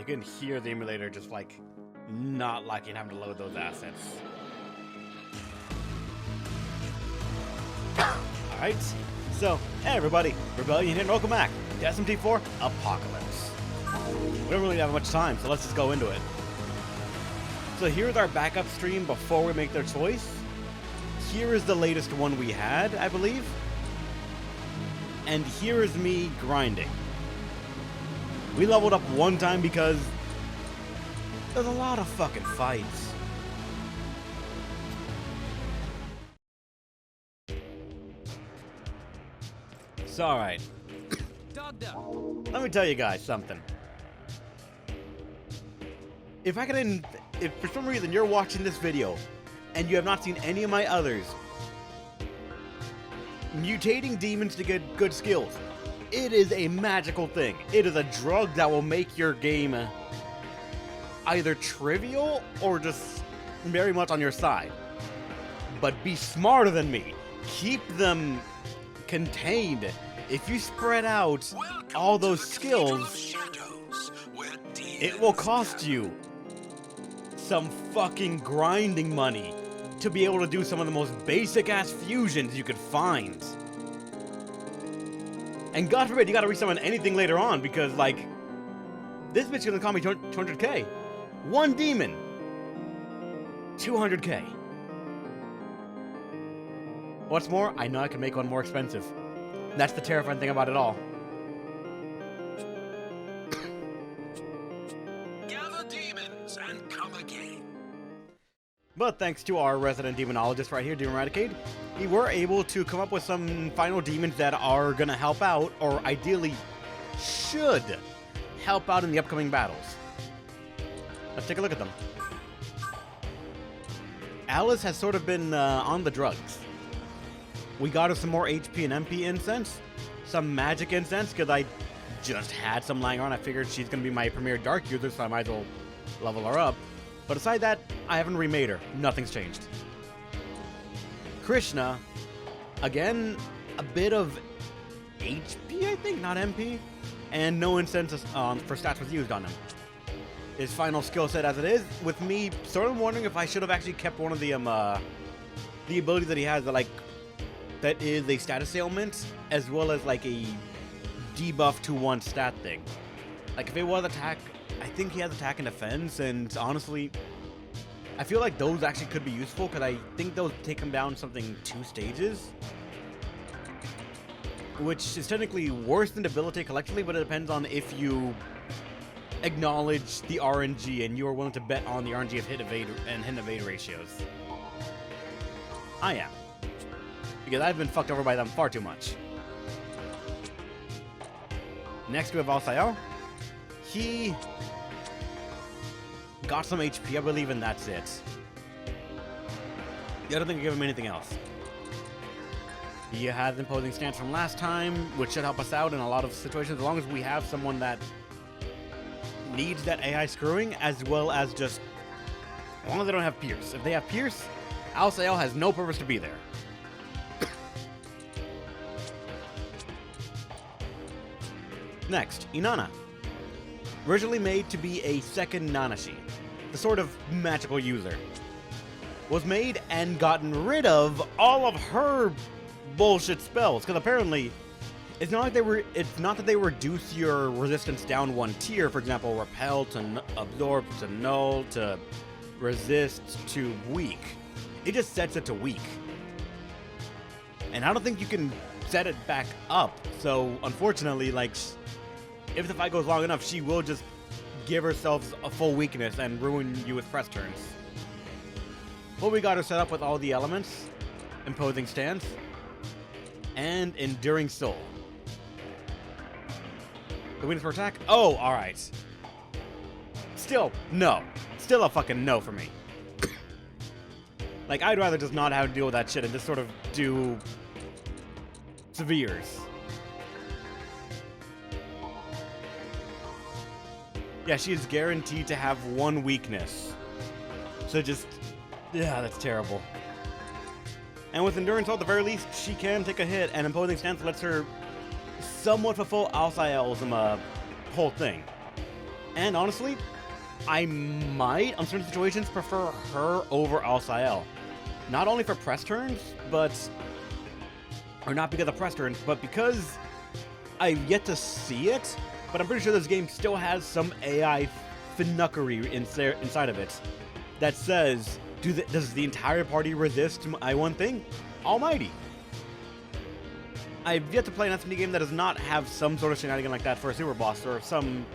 You can hear the emulator just like not liking having to load those assets. Alright, so hey everybody, Rebellion here and welcome back to SMT4 Apocalypse. We don't really have much time, so let's just go into it. So here's our backup stream before we make their choice. Here is the latest one we had, I believe. And here is me grinding. We leveled up one time because there's a lot of fucking fights. So alright. Let me tell you guys something. If for some reason you're watching this video and you have not seen any of my others, mutating demons to get good skills, it is a magical thing. It is a drug that will make your game either trivial or just very much on your side. But be smarter than me. Keep them contained. If you spread out all those skills, it will cost you some fucking grinding money to be able to do some of the most basic ass fusions you could find. And God forbid you gotta resummon anything later on because, like, this bitch is gonna cost me 200k. One demon, 200k. What's more, I know I can make one more expensive. That's the terrifying thing about it all. Gather demons and come again. But thanks to our resident demonologist right here, Demon Radicade, we were able to come up with some final demons that are gonna help out, or ideally should help out in the upcoming battles. Let's take a look at them. Alice has sort of been on the drugs. We got her some more HP and MP incense, some magic incense, because I just had some lying around. I figured she's going to be my premier dark user, so I might as well level her up. But aside that, I haven't remade her. Nothing's changed. Krishna, again, a bit of HP, I think, not MP, and no incense for stats was used on him. His final skill set as it is, with me sort of wondering if I should have actually kept one of the ability that he has that is a status ailment, as well as like a debuff to one stat thing. Like if it was attack, I think he has attack and defense, and honestly, I feel like those actually could be useful because I think those take him down something 2 stages. Which is technically worse than debilitate collectively, but it depends on if you acknowledge the RNG and you are willing to bet on the RNG of hit evade and hit evade ratios. I am. Because I've been fucked over by them far too much. Next we have Alsael. He got some HP, I believe, and that's it. I don't think I give him anything else. He has imposing stance from last time, which should help us out in a lot of situations, as long as we have someone that needs that AI screwing, as well as just, as long as they don't have Pierce. If they have Pierce, Alsael has no purpose to be there. Next, Inanna. Originally made to be a second Nanashi, the sort of magical user. Was made and gotten rid of all of her bullshit spells, because apparently it's not that they reduce your resistance down 1 tier, for example, repel to absorb to null to resist to weak. It just sets it to weak. And I don't think you can set it back up, so unfortunately, like, if the fight goes long enough, she will just give herself a full weakness and ruin you with press turns. But we got her set up with all the elements, imposing stance, and enduring soul. The weakness for attack? Oh, alright. Still, no. Still a fucking no for me. Like, I'd rather just not have to deal with that shit and just sort of do severes. Yeah, she is guaranteed to have 1 weakness. So just, yeah, that's terrible. And with Endurance, at the very least, she can take a hit, and Imposing Stance lets her somewhat fulfill Alsael's whole thing. And honestly, I might, on certain situations, prefer her over Alsael. Not only for press turns, but... Or not because of press turns, but because I've yet to see it, but I'm pretty sure this game still has some AI finnuckery inside of it that says, does the entire party resist my one thing? Almighty. I've yet to play an SMT game that does not have some sort of shenanigan like that for a super boss or some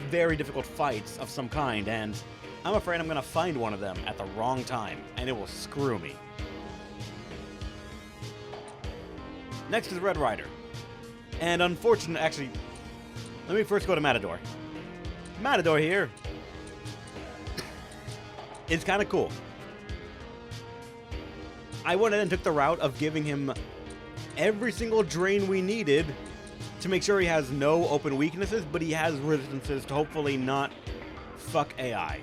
very difficult fights of some kind, and I'm afraid I'm going to find one of them at the wrong time, and it will screw me. Next is Red Rider. And unfortunately, actually, let me first go to Matador. Matador here is kind of cool. I went ahead and took the route of giving him every single drain we needed to make sure he has no open weaknesses, but he has resistances to hopefully not fuck AI.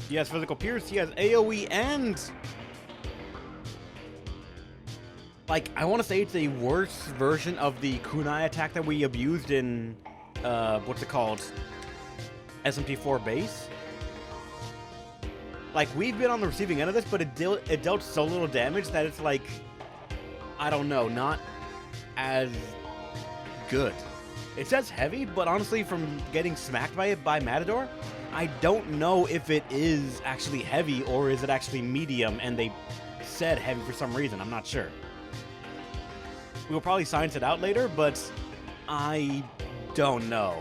He has physical pierce, he has AoE, and... like, I want to say it's a worse version of the kunai attack that we abused in, what's it called? SMT4 base? Like, we've been on the receiving end of this, but it dealt so little damage that it's like, I don't know, not as good. It says heavy, but honestly, from getting smacked by it by Matador, I don't know if it is actually heavy or is it actually medium, and they said heavy for some reason. I'm not sure. We'll probably science it out later, but I don't know.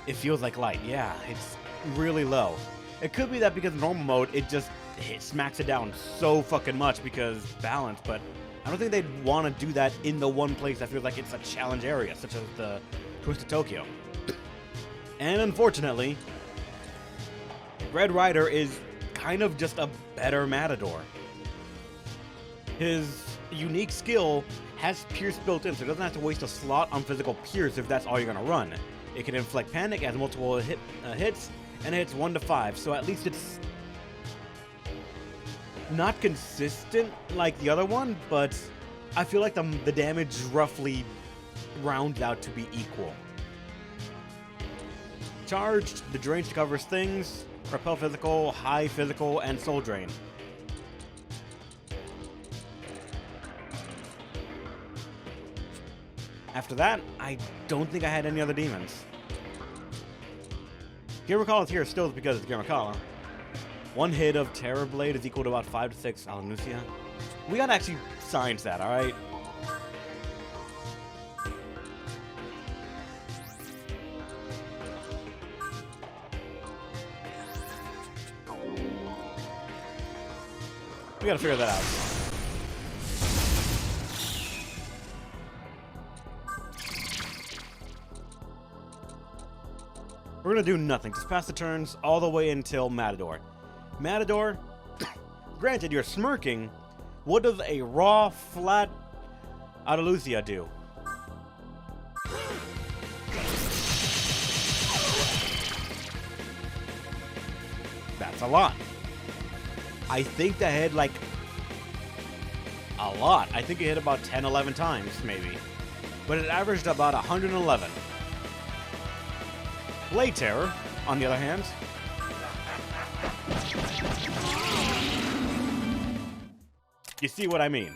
It feels like light. Yeah, it's really low. It could be that because in normal mode, it just smacks it down so fucking much because balance, but I don't think they'd want to do that in the one place that feels like it's a challenge area, such as the Twisted Tokyo. And unfortunately, Red Rider is kind of just a better Matador. His unique skill has Pierce built in, so it doesn't have to waste a slot on physical Pierce if that's all you're going to run. It can inflict panic, has multiple hits, and it hits 1 to 5, so at least it's not consistent like the other one, but I feel like the damage roughly rounds out to be equal. Charged, the drains covers things, repel physical, high physical, and soul drain. After that, I don't think I had any other demons. Girmakala is here still because it's Girmakala. One hit of Terror Blade is equal to about 5 to 6 Alanusia. We gotta actually science that, alright? We gotta figure that out. We're gonna do nothing. Just pass the turns all the way until Matador. Matador, granted you're smirking, what does a raw, flat Andalusia do? That's a lot. I think that hit like a lot. I think it hit about 10, 11 times maybe. But it averaged about 111. Blade Terror, on the other hand, you see what I mean?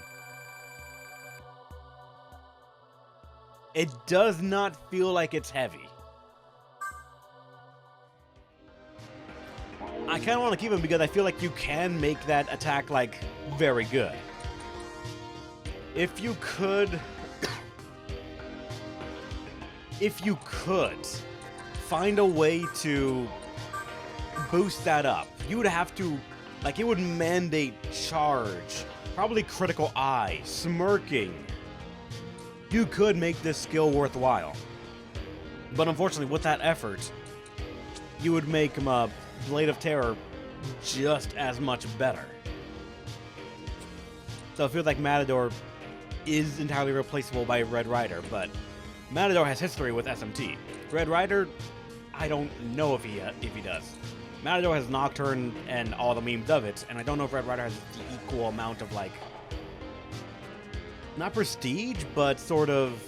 It does not feel like it's heavy. I kind of want to keep him because I feel like you can make that attack, like, very good. If you could find a way to boost that up, you would have to, like, it would mandate charge, probably critical eye, smirking. You could make this skill worthwhile. But unfortunately, with that effort, you would make Blade of Terror just as much better. So it feels like Matador is entirely replaceable by Red Rider, but Matador has history with SMT. Red Rider, I don't know if he does. Matador has Nocturne and all the memes of it, and I don't know if Red Rider has the equal amount of, like, not prestige, but sort of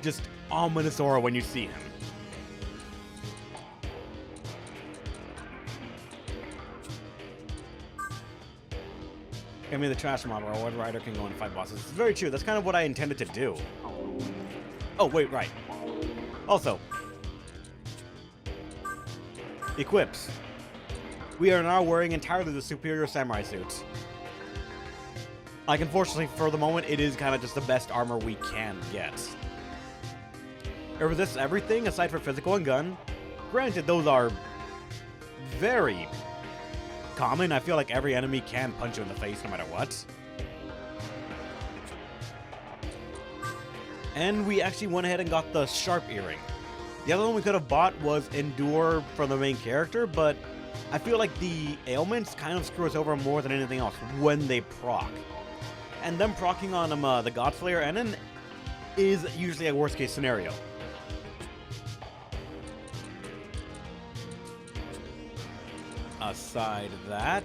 just ominous aura when you see him. Give me the trash model, or one rider can go and fight bosses. It's very true. That's kind of what I intended to do. Oh, wait, right. Also, equips. We are now wearing entirely the superior samurai suits. Like, unfortunately, for the moment, it is kind of just the best armor we can get. It resists everything aside from physical and gun. Granted, those are very common. I feel like every enemy can punch you in the face no matter what. And we actually went ahead and got the sharp earring. The other one we could have bought was Endure for the main character, but I feel like the ailments kind of screw us over more than anything else when they proc. And them proccing on the Godslayer Enon is usually a worst case scenario. Aside that,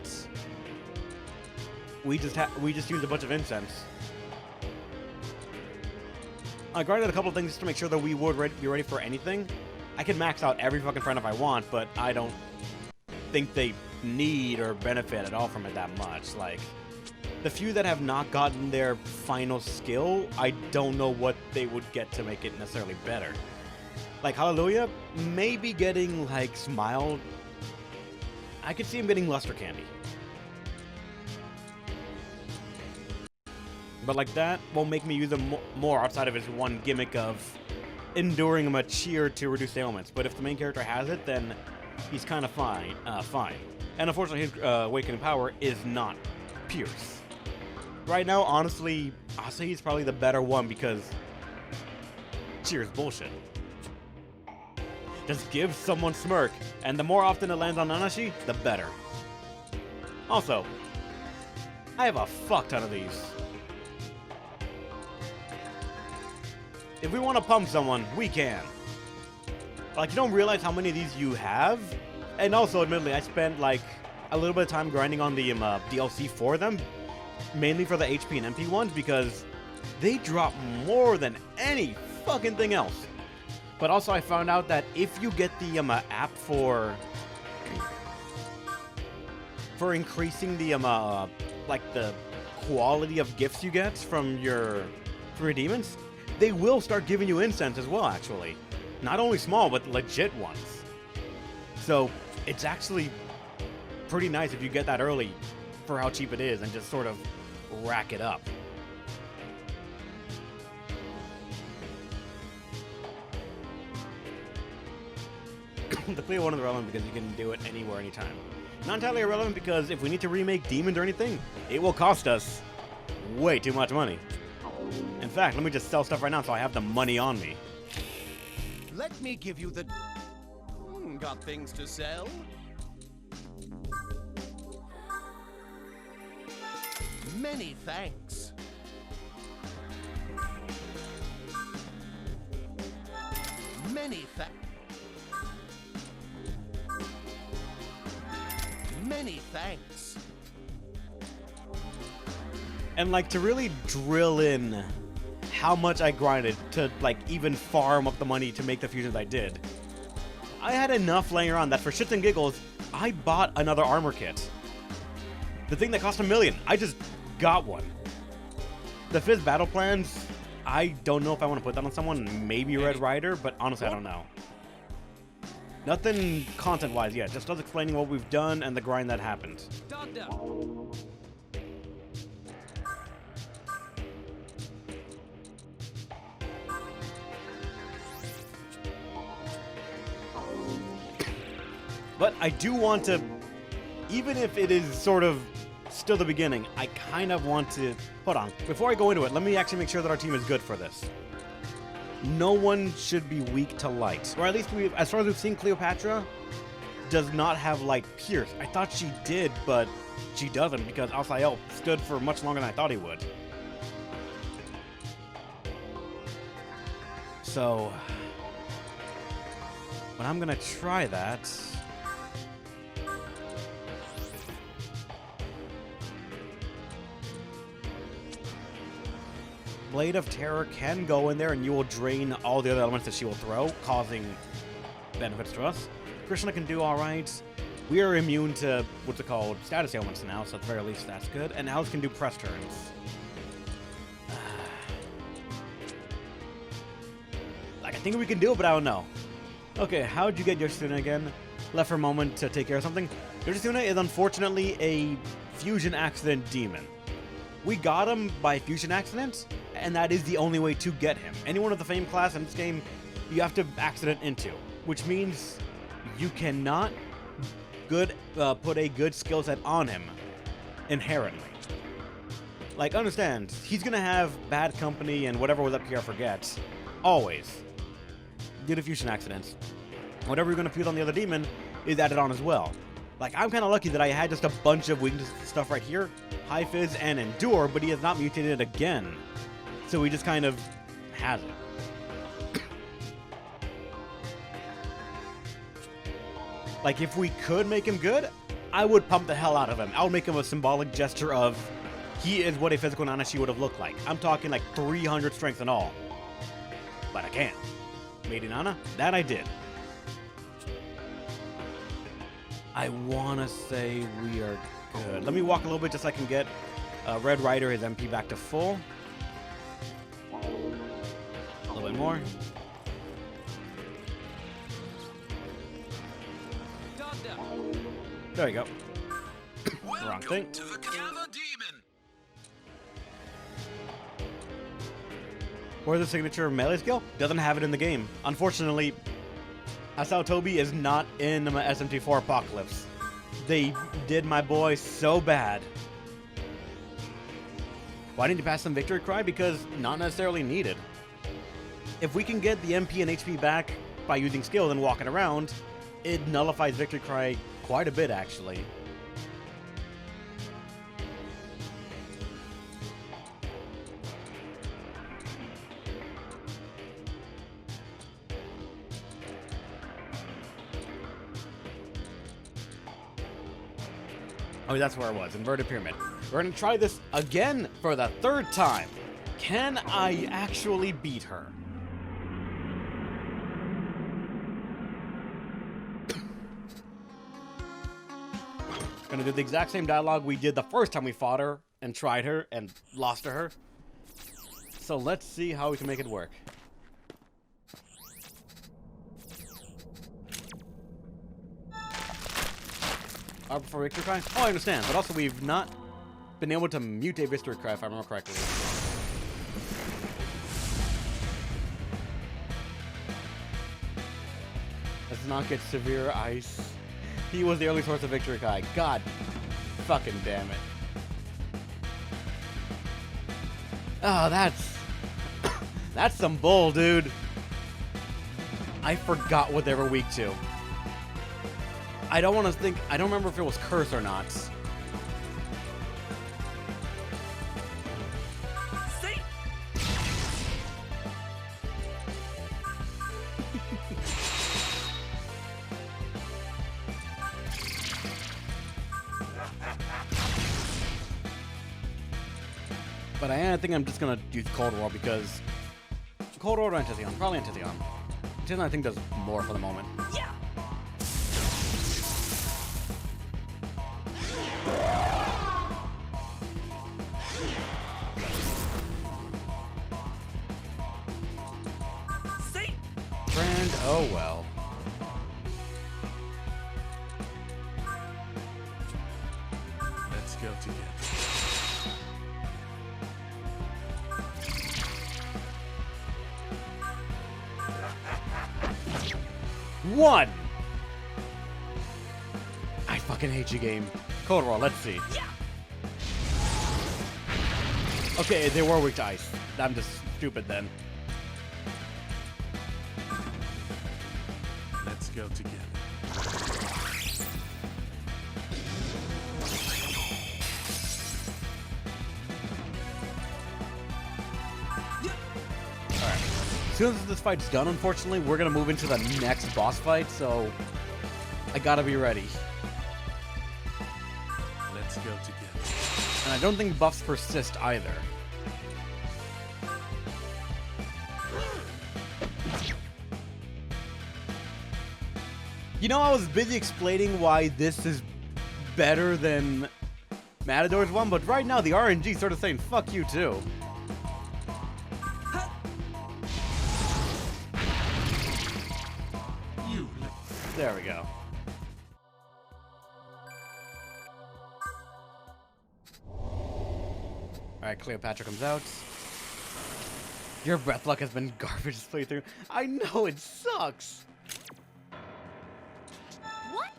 we just used a bunch of incense. I grinded a couple of things just to make sure that we would be ready for anything. I can max out every fucking friend if I want, but I don't think they need or benefit at all from it that much. Like, the few that have not gotten their final skill, I don't know what they would get to make it necessarily better. Like, Hallelujah, maybe getting, like, Smile. I could see him getting Luster Candy. But, like, that won't make me use him more outside of his one gimmick of enduring him a cheer to reduce ailments. But if the main character has it, then he's kind of fine. And unfortunately, his awakening power is not Pierce. Right now, honestly, I'll say he's probably the better one because cheer is bullshit. Just give someone Smirk, and the more often it lands on Nanashi, the better. Also, I have a fuck ton of these. If we want to pump someone, we can. Like, you don't realize how many of these you have. And also, admittedly, I spent, like, a little bit of time grinding on the DLC for them. Mainly for the HP and MP ones, because they drop more than any fucking thing else. But also, I found out that if you get the app for increasing the like the quality of gifts you get from your demons, they will start giving you incense as well. Actually, not only small but legit ones. So it's actually pretty nice if you get that early for how cheap it is and just sort of rack it up. The Cleo one is irrelevant because you can do it anywhere, anytime. Not entirely irrelevant because if we need to remake demons or anything, it will cost us way too much money. In fact, let me just sell stuff right now so I have the money on me. Let me give you the... Got things to sell? Many thanks. Many thanks. Many thanks. And like to really drill in how much I grinded to like even farm up the money to make the fusions I did. I had enough laying around that for shits and giggles, I bought another armor kit. The thing that cost $1 million, I just got one. The Fizz battle plans, I don't know if I want to put that on someone, maybe Red Rider, but honestly I don't know. Nothing content-wise yet, just us explaining what we've done and the grind that happened. But I do want to, even if it is sort of still the beginning, I kind of want to, hold on, before I go into it, let me actually make sure that our team is good for this. No one should be weak to light. Or at least, as far as we've seen, Cleopatra does not have light pierce. I thought she did, but she doesn't because Alsael stood for much longer than I thought he would. So, but I'm gonna try that. Blade of Terror can go in there and you will drain all the other elements that she will throw, causing benefits to us. Krishna can do alright. We are immune to, what's it called, status ailments now, so at the very least that's good. And Alice can do press turns. Like, I think we can do it, but I don't know. Okay, how'd you get Yoshitsune again? Left for a moment to take care of something. Yoshitsune is unfortunately a fusion accident demon. We got him by fusion accident, and that is the only way to get him. Anyone of the Fame class in this game, you have to accident into, which means you cannot put a good skill set on him inherently. Like, understand, he's gonna have bad company and whatever was up here I forget. Always. Due to fusion accidents. Whatever you're gonna fuse on the other demon is added on as well. Like, I'm kind of lucky that I had just a bunch of weakness stuff right here. High Fizz and Endure, but he has not mutated again. So he just kind of has it. Like, if we could make him good, I would pump the hell out of him. I would make him a symbolic gesture of he is what a physical Nanashi would have looked like. I'm talking like 300 strength and all. But I can't. Lady Nana, that I did. I want to say we are good. Let me walk a little bit just so I can get Red Rider, his MP back to full. A little bit more. There you go. Wrong thing. To the Cava Demon. Or the signature melee skill? Doesn't have it in the game. Unfortunately, Asao Tobi is not in SMT4 Apocalypse. They did my boy so bad. Why didn't you pass some Victory Cry? Because not necessarily needed. If we can get the MP and HP back by using skill and walking around, it nullifies Victory Cry quite a bit, actually. Oh, that's where I was. Inverted Pyramid. We're going to try this again for the third time. Can I actually beat her? Gonna do the exact same dialogue we did the first time we fought her and tried her and lost to her. So let's see how we can make it work. Arbor for Victory Cry? Oh, I understand, but also we've not been able to mutate Victory Cry if I remember correctly. Let's not get severe ice. He was the early source of Victory Cry. God fucking damn it. Oh, that's some bull, dude. I forgot what they were weak to. I don't want to think. I don't remember if it was curse or not. See? But I think I'm just gonna use Cold War because Cold War or Antitheon? Probably Antitheon. Antitheon I think does more for the moment. Yeah. See? Brand, oh well. Let's go together. One! I fucking hate you, game. Cold War, let's see. Yeah. Okay, they were weak to ice. I'm just stupid then. Let's go together. As soon as this fight's done, unfortunately, we're gonna move into the next boss fight, so I gotta be ready. Let's go together. And I don't think buffs persist either. You know, I was busy explaining why this is better than Matador's one, but right now the RNG sort of saying fuck you too. There we go. Alright, Cleopatra comes out. Your breath luck has been garbage this playthrough. I know, it sucks! What?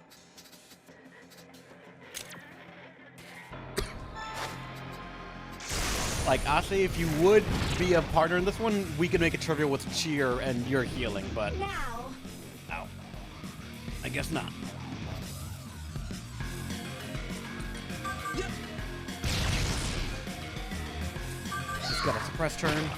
Like, honestly, if you would be a partner in this one, we could make a trivia with cheer and your healing, but... Now. Ow. I guess not. Just got a suppress turn.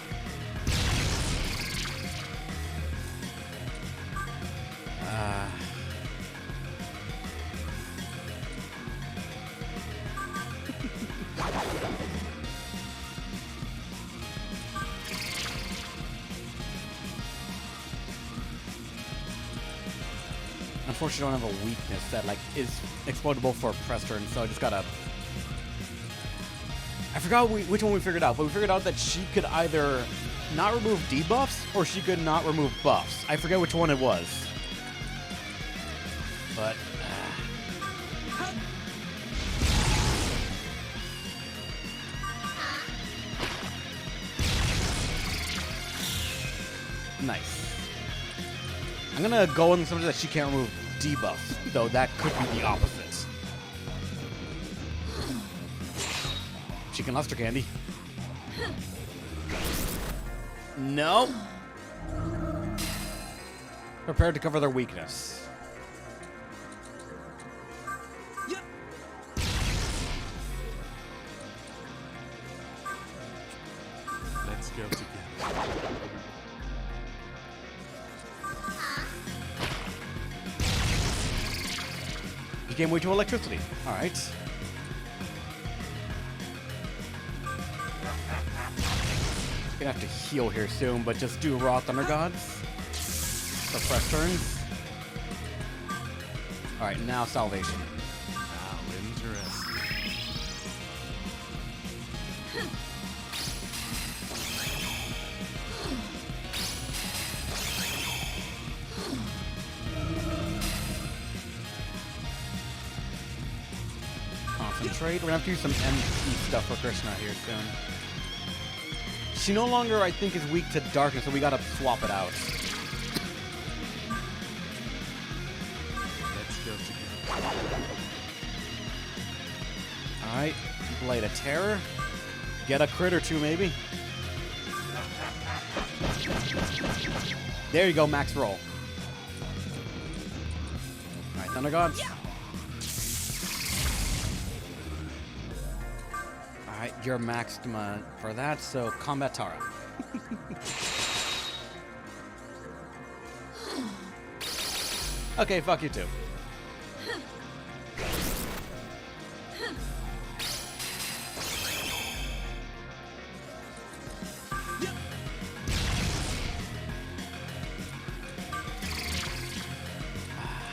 Unfortunately, I don't have a weakness that like is exploitable for press turn, so I just gotta. I forgot which one we figured out, but we figured out that she could either not remove debuffs or she could not remove buffs. I forget which one it was, but. Nice. I'm gonna go on something that she can't remove debuffs, though that could be the opposite. Chicken luster candy. No. Prepared to cover their weakness. Let's go together. You gain way too electricity. All right. Gonna have to heal here soon, but just do raw thunder gods. Suppress turns. All right, now salvation. How interesting. Concentrate. We're gonna have to do some MP stuff for Krishna here soon. She no longer, I think, is weak to darkness, so we gotta swap it out. Let's go together. Alright, Blade of Terror. Get a crit or two, maybe. There you go, max roll. Alright, Thunder Gods. Alright, you're maxed for that, so Combat Tara. Okay, fuck you too.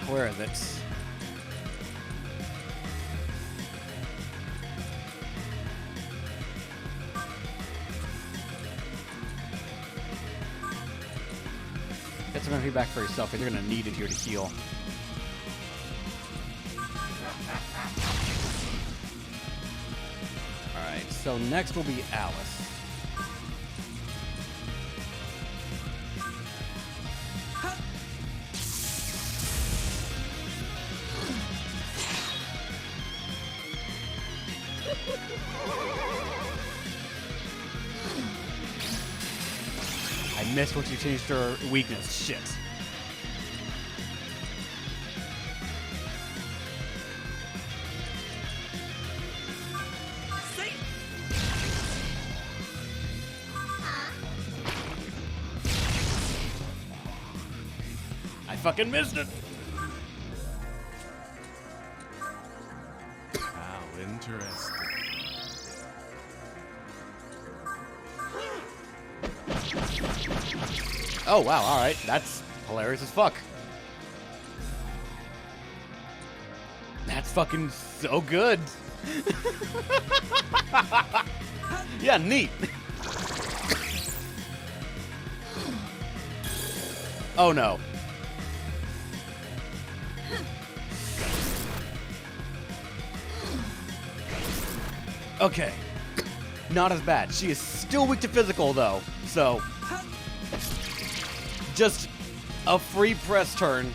Where is it? Get some MP back for yourself, because you're going to need it here to heal. Alright, so next will be Alice. I missed once you changed her weakness. Shit. I fucking missed it. How interesting. Oh, wow, alright. That's hilarious as fuck. That's fucking so good. Yeah, neat. Oh no. Okay. Not as bad. She is still weak to physical though, so just a free press turn.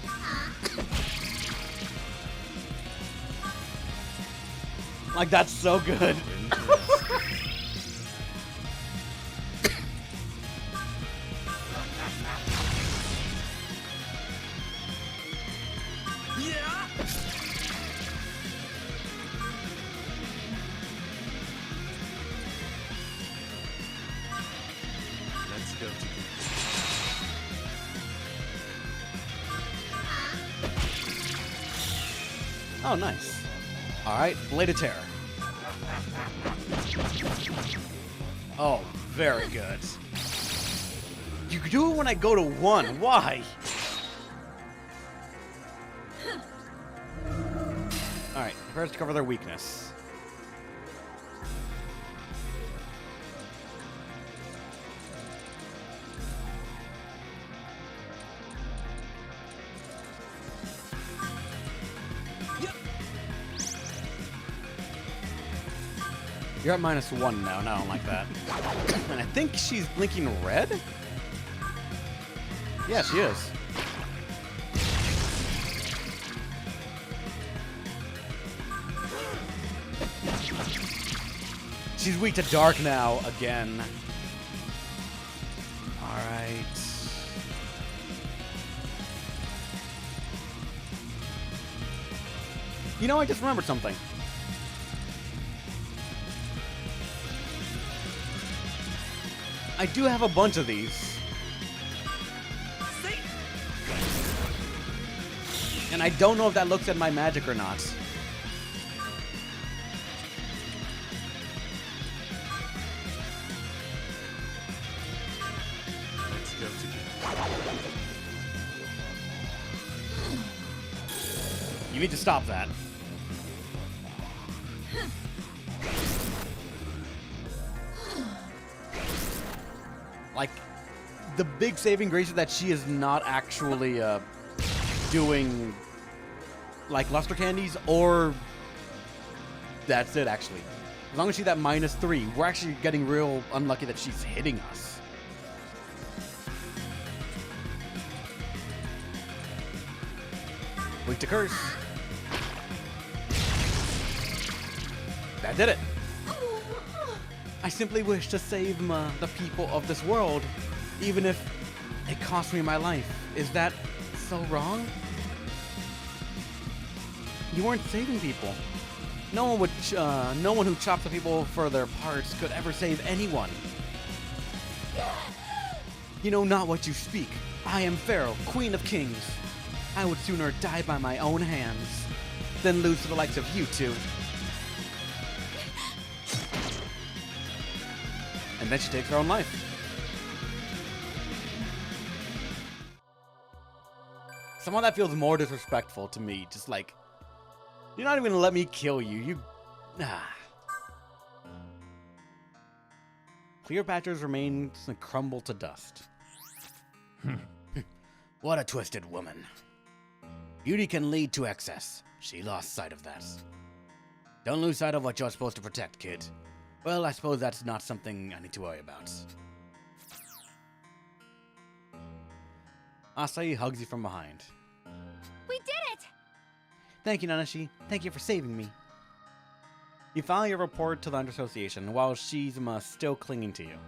Like, that's so good. Yeah. Let's go together. Oh, nice. All right, Blade of Terror. Oh, very good. You do it when I go to 1. Why? All right, first cover their weakness. You're at -1 now, and I don't like that. And I think she's blinking red? Yeah, she is. She's weak to dark now, again. Alright. You know, I just remembered something. I do have a bunch of these. See? And I don't know if that looks at my magic or not. Let's go together. You need to stop that. Like, the big saving grace is that she is not actually doing like luster candies, or that's it actually. As long as she's at -3, we're actually getting real unlucky that she's hitting us. Weak to curse. That did it. I simply wish to save the people of this world, even if it cost me my life. Is that so wrong? You weren't saving people. No one who chops the people for their parts could ever save anyone. You know not what you speak. I am Pharaoh, Queen of Kings. I would sooner die by my own hands than lose to the likes of you two. And then she takes her own life. Somehow that feels more disrespectful to me. Just like, you're not even gonna let me kill you. You... Cleopatra's remains crumble to dust. What a twisted woman. Beauty can lead to excess. She lost sight of that. Don't lose sight of what you're supposed to protect, kid. Well, I suppose that's not something I need to worry about. Asahi hugs you from behind. We did it! Thank you, Nanashi. Thank you for saving me. You file your report to the Under Association while she's still clinging to you.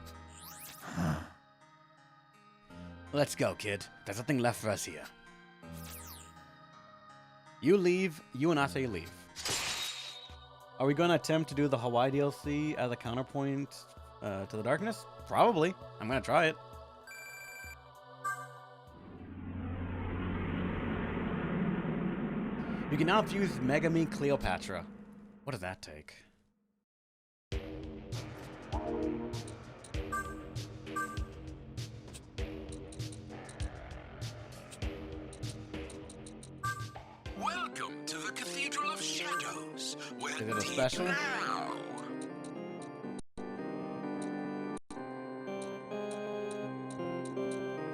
Let's go, kid. There's nothing left for us here. You leave. You and Asahi leave. Are we going to attempt to do the Hawaii DLC as a counterpoint to the darkness? Probably. I'm going to try it. You can now fuse Megami Cleopatra. What does that take? Welcome to the Cathedral of Shadows, where Is it a deep special? now.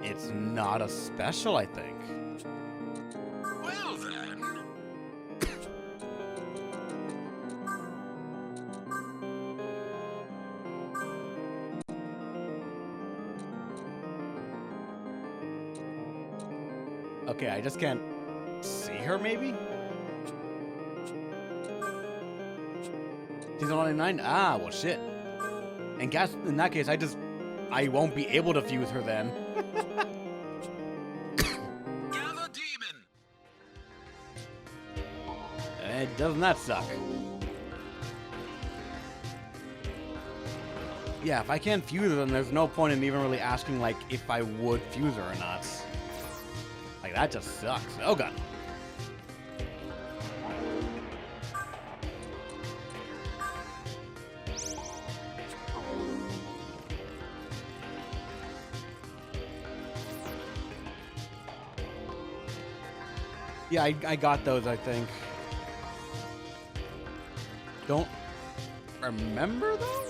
It's not a special, I think. Well then. Okay, I just can't see her, maybe? Season 199? Ah, well, shit. And guess, in that case, I won't be able to fuse her then. Gather demon. Doesn't that suck? Yeah, if I can't fuse her, then there's no point in even really asking, like, if I would fuse her or not. Like, that just sucks. Oh, God. Yeah, I got those, I think. Don't remember, though?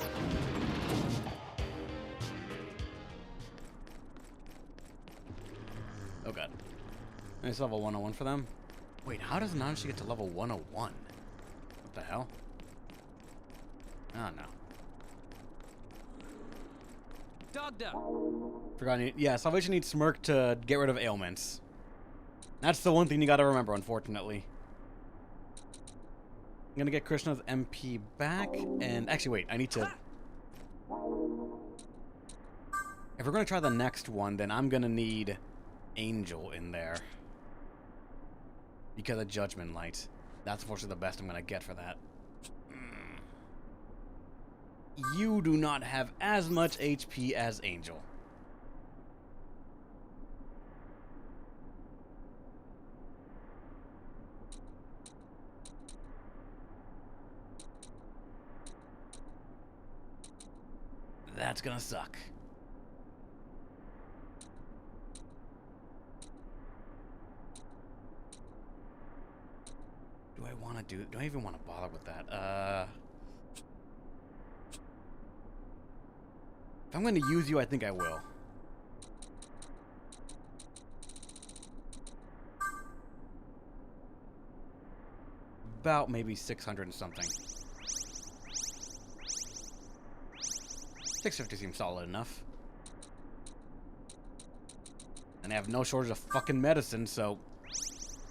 Oh, God. Nice level 101 for them. Wait, how does Nanashi get to level 101? What the hell? Oh, no. Forgotten. Yeah, Salvation needs Smirk to get rid of ailments. That's the one thing you gotta remember, unfortunately. I'm gonna get Krishna's MP back, and actually, wait, I need to... If we're gonna try the next one, then I'm gonna need Angel in there. Because of Judgment Light. That's unfortunately the best I'm gonna get for that. You do not have as much HP as Angel. That's gonna suck. Do I even want to bother with that? If I'm going to use you, I think I will. About maybe 600 and something. 650 seems solid enough. And I have no shortage of fucking medicine, so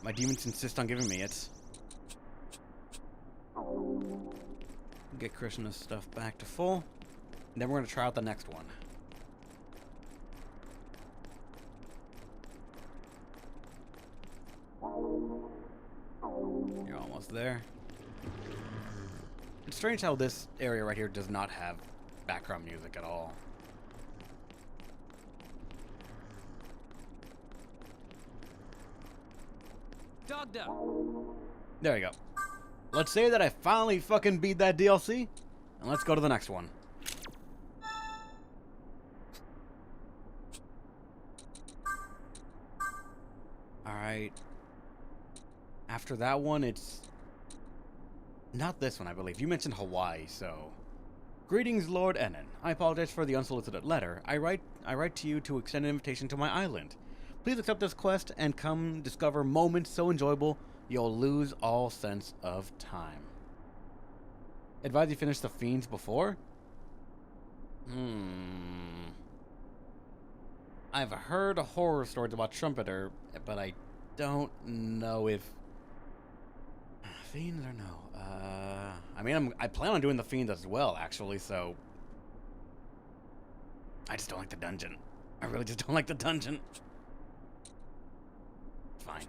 my demons insist on giving me it. Get Krishna's stuff back to full. And then we're going to try out the next one. You're almost there. It's strange how this area right here does not have background music at all. There we go. Let's say that I finally fucking beat that DLC, and let's go to the next one. Alright. After that one, it's... not this one, I believe. You mentioned Hawaii, so... Greetings, Lord Enon. I apologize for the unsolicited letter. I write to you to extend an invitation to my island. Please accept this quest and come discover moments so enjoyable you'll lose all sense of time. Advise you finish the Fiends before? I've heard horror stories about Trumpeter, but I don't know if... Fiends or no? I mean, I plan on doing the Fiends as well, actually, so... I just don't like the dungeon. I really just don't like the dungeon. Fine.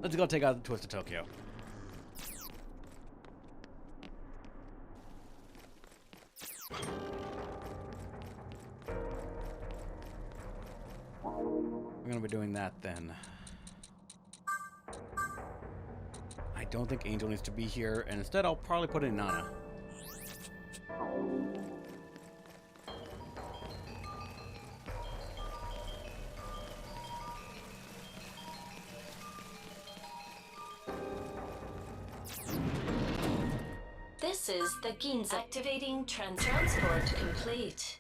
Let's go take out the Twisted Tokyo. We're gonna be doing that then. I don't think Angel needs to be here, and instead I'll probably put in Nana. This is the Ginza. Activating transport complete.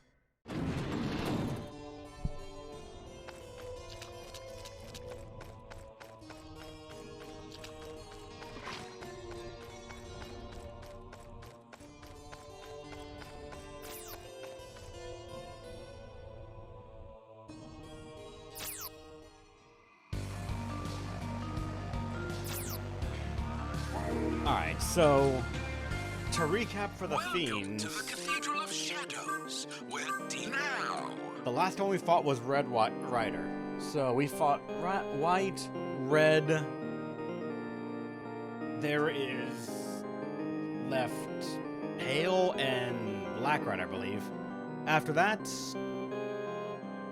Alright, so to recap for the Welcome Fiends, to the Cathedral of Shadows, where now. the last one we fought was Red Rider. So we fought White, Red. There is left Pale and Black Rider, I believe. After that,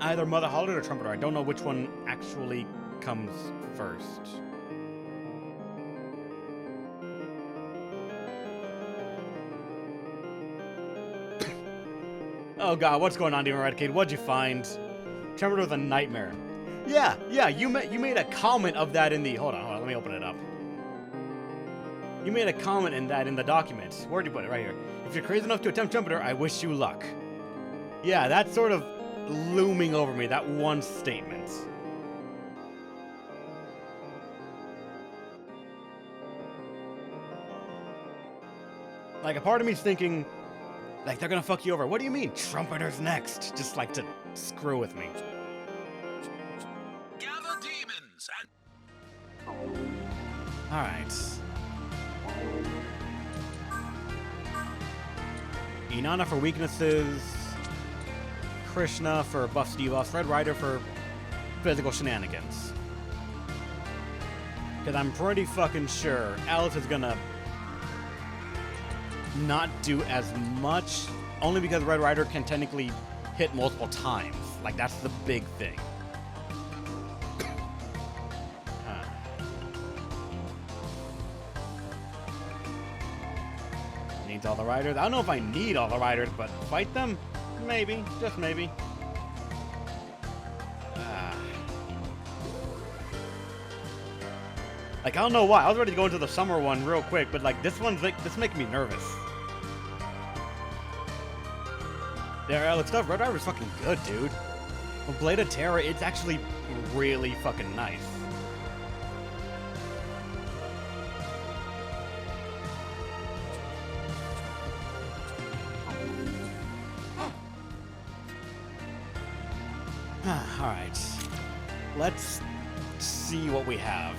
either Mother Holiday or Trumpeter. I don't know which one actually comes first. Oh god, what's going on, Demon Redcade? What'd you find? Tremor with a nightmare. Yeah, you made a comment of that in the... Hold on, let me open it up. You made a comment in that in the document. Where'd you put it? Right here. If you're crazy enough to attempt Trumpeter, I wish you luck. Yeah, that's sort of looming over me, that one statement. Like, a part of me's thinking... Like, they're gonna fuck you over. What do you mean? Trumpeter's next. Just like to screw with me. Gather demons and Alright. Inanna for weaknesses. Krishna for buffs, debuffs. Red Rider for physical shenanigans. Because I'm pretty fucking sure Alice is gonna not do as much, only because Red Rider can technically hit multiple times. Like, that's the big thing. Needs all the riders. I don't know if I need all the riders, but fight them? Maybe. Just maybe. Like, I don't know why. I was ready to go into the summer one real quick, but like this one's like, this making me nervous. Yeah, look, stuff. Red Rider's fucking good, dude. With Blade of Terror, it's actually really fucking nice. Alright. Let's see what we have.